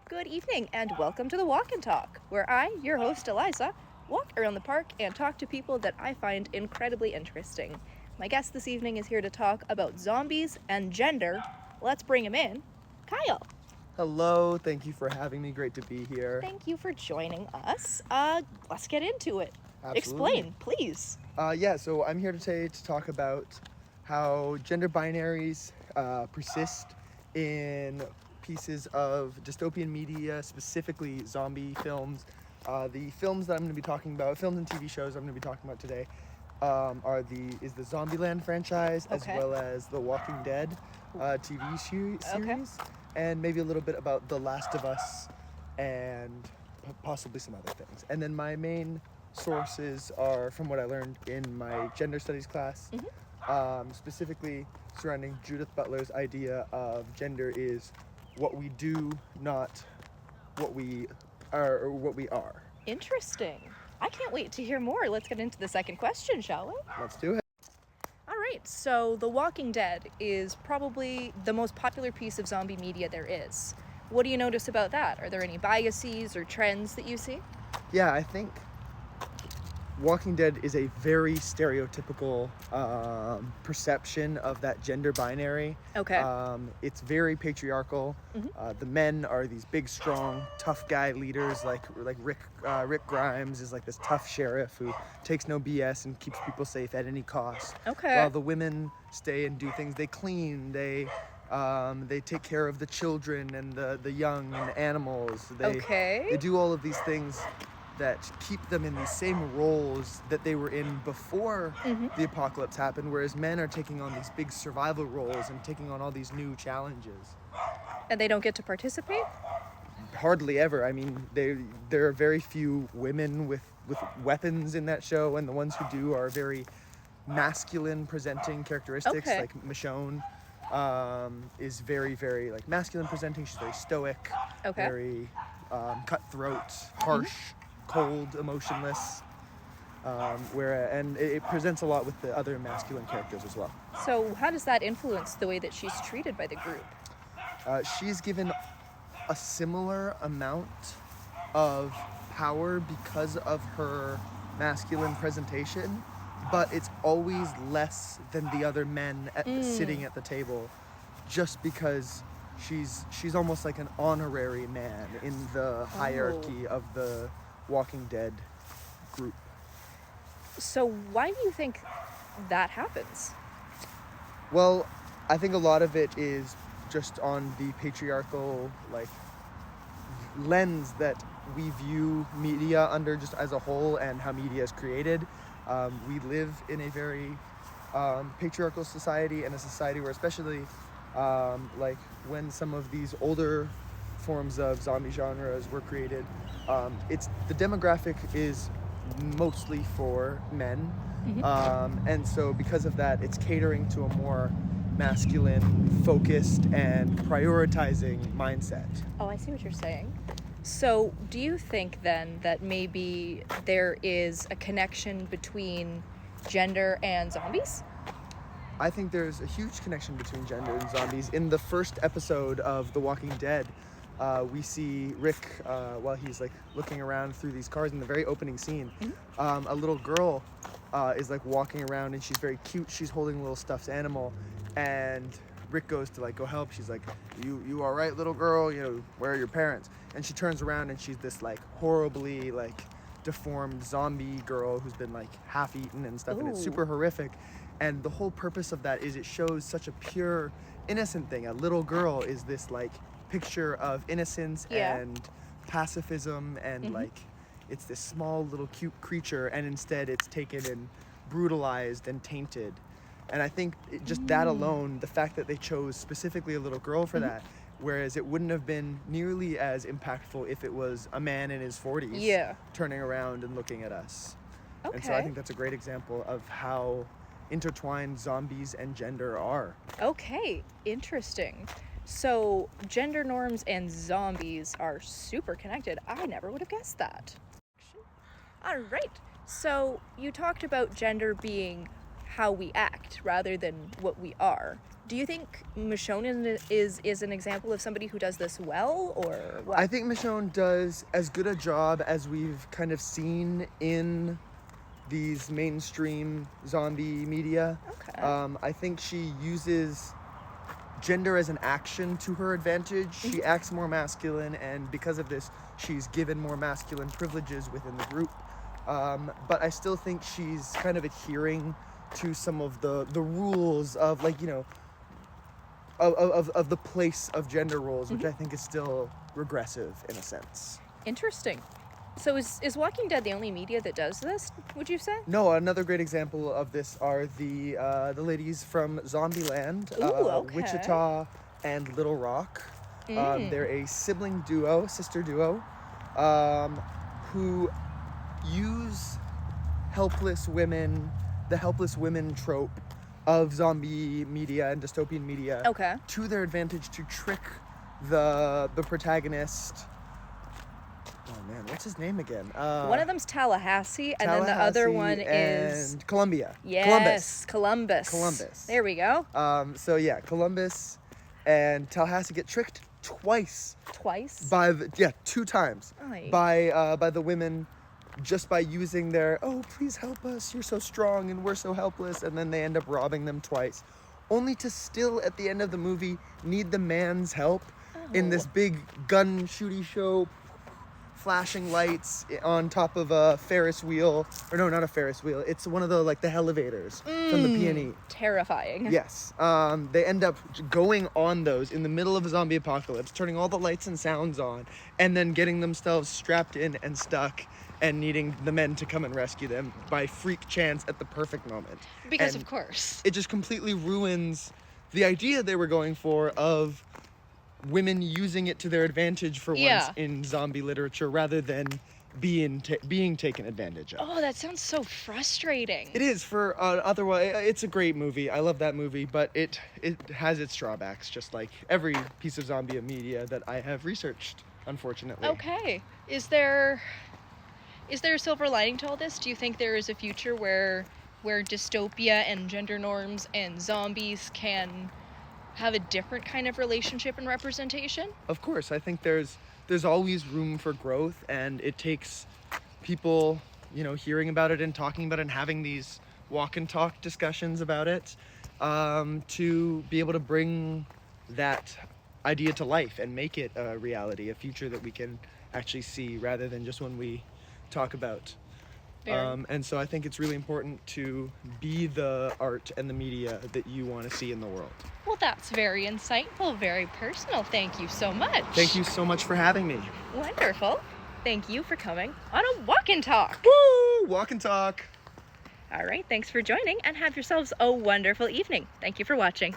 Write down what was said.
Good evening, and welcome to the Walk and Talk, where I, your host Eliza, walk around the park and talk to people that I find incredibly interesting. My guest this evening is here to talk about zombies and gender. Let's bring him in. Kyle, Hello, thank you for having me. Great to be here. thank you for joining us. Let's get into it. Absolutely. Explain, please. So I'm here today to talk about how gender binaries persist in pieces of dystopian media, specifically zombie films. The films that I'm going to be talking about, films and TV shows I'm going to be talking about today, is the Zombieland franchise, Okay. as well as the Walking Dead TV series, Okay. and maybe a little bit about The Last of Us, and possibly some other things. And then my main sources are from what I learned in my gender studies class, specifically surrounding Judith Butler's idea of gender is what we do, not what we are or what we are. Interesting. I can't wait to hear more. Let's get into the second question, shall we? Let's do it. All right, so The Walking Dead is probably the most popular piece of zombie media there is. What do you notice about that? Are there any biases or trends that you see? Yeah, I think Walking Dead is a very stereotypical perception of that gender binary. Okay. It's very patriarchal. The men are these big, strong, tough guy leaders, like Rick Grimes is like this tough sheriff who takes no BS and keeps people safe at any cost. Okay. While the women stay and do things. They clean. They take care of the children and the young and the animals. Okay. They do all of these things that keep them in these same roles that they were in before the apocalypse happened, whereas men are taking on these big survival roles and taking on all these new challenges. And they don't get to participate? Hardly ever. I mean, there are very few women with weapons in that show, and the ones who do are very masculine presenting characteristics. Okay. Like Michonne is very, very like masculine presenting. She's very stoic, Okay. very cutthroat, harsh, cold, emotionless. And it presents a lot with the other masculine characters as well. So how does that influence the way that she's treated by the group? She's given a similar amount of power because of her masculine presentation, but it's always less than the other men sitting at the table, just because she's almost like an honorary man in the hierarchy of the Walking Dead group. So why do you think that happens? Well, I think a lot of it is just on the patriarchal lens that we view media under, just as a whole, and how media is created. We live in a very patriarchal society, and a society where, especially when some of these older forms of zombie genres were created, the demographic is mostly for men, and so because of that, it's catering to a more masculine, focused, and prioritizing mindset. Oh, I see what you're saying. So do you think then that maybe there is a connection between gender and zombies? I think there's a huge connection between gender and zombies. In the first episode of The Walking Dead, we see Rick, while he's looking around through these cars in the very opening scene, a little girl is walking around, and she's very cute. She's holding a little stuffed animal, and Rick goes to go help. She's like, you all right, little girl? Where are your parents? And she turns around, and she's this horribly deformed zombie girl who's been half eaten and stuff. Ooh. And it's super horrific. And the whole purpose of that is it shows such a pure, innocent thing. A little girl is this picture of innocence and pacifism, and it's this small little cute creature, and instead it's taken and brutalized and tainted. And I think just that alone, the fact that they chose specifically a little girl for that, whereas it wouldn't have been nearly as impactful if it was a man in his 40s turning around and looking at us. Okay. And so I think that's a great example of how intertwined zombies and gender are. Okay, interesting. So gender norms and zombies are super connected. I never would have guessed that. All right. So you talked about gender being how we act rather than what we are. Do you think Michonne is an example of somebody who does this well, or what? I think Michonne does as good a job as we've kind of seen in these mainstream zombie media. Okay. I think she uses gender as an action to her advantage. She acts more masculine, and because of this, she's given more masculine privileges within the group. But I still think she's kind of adhering to some of the rules of, like, you know, of the place of gender roles, which I think is still regressive in a sense. Interesting. So is Walking Dead the only media that does this, would you say? No, another great example of this are the ladies from Zombieland, Ooh, okay. Wichita and Little Rock. They're a sibling duo, sister duo, who use the helpless women trope of zombie media and dystopian media Okay. to their advantage to trick the protagonist. Oh man, what's his name again? One of them's Tallahassee, and then the other one is and Columbia. Yes, Columbus. Columbus. There we go. So yeah, Columbus and Tallahassee get tricked twice Twice. by two times Aye. by the women, just by using their, oh, please help us, you're so strong and we're so helpless, and then they end up robbing them twice, only to still at the end of the movie need the man's help in this big gun shooty show, flashing lights on top of a Ferris wheel, or no, not a Ferris wheel, it's one of the, like, the elevators from the P&E. Terrifying. Yes. They end up going on those in the middle of a zombie apocalypse, turning all the lights and sounds on, and then getting themselves strapped in and stuck and needing the men to come and rescue them by freak chance at the perfect moment. Because And of course. it just completely ruins the idea they were going for of women using it to their advantage for Yeah. once in zombie literature rather than being taken advantage of. Oh, that sounds so frustrating. It is for otherwise. It's a great movie. I love that movie, but it has its drawbacks, just like every piece of zombie media that I have researched, unfortunately. Okay. Is there a silver lining to all this? Do you think there is a future where dystopia and gender norms and zombies can have a different kind of relationship and representation? Of course, I think there's always room for growth, and it takes people, you know, hearing about it and talking about it and having these walk and talk discussions about it, to be able to bring that idea to life and make it a reality, a future that we can actually see rather than just one we talk about. Very. And so I think it's really important to be the art and the media that you want to see in the world. Well, that's very insightful, very personal. Thank you so much. Thank you so much for having me. Wonderful. Thank you for coming on a walk and talk. Woo! Walk and talk. All right, thanks for joining, and have yourselves a wonderful evening. Thank you for watching.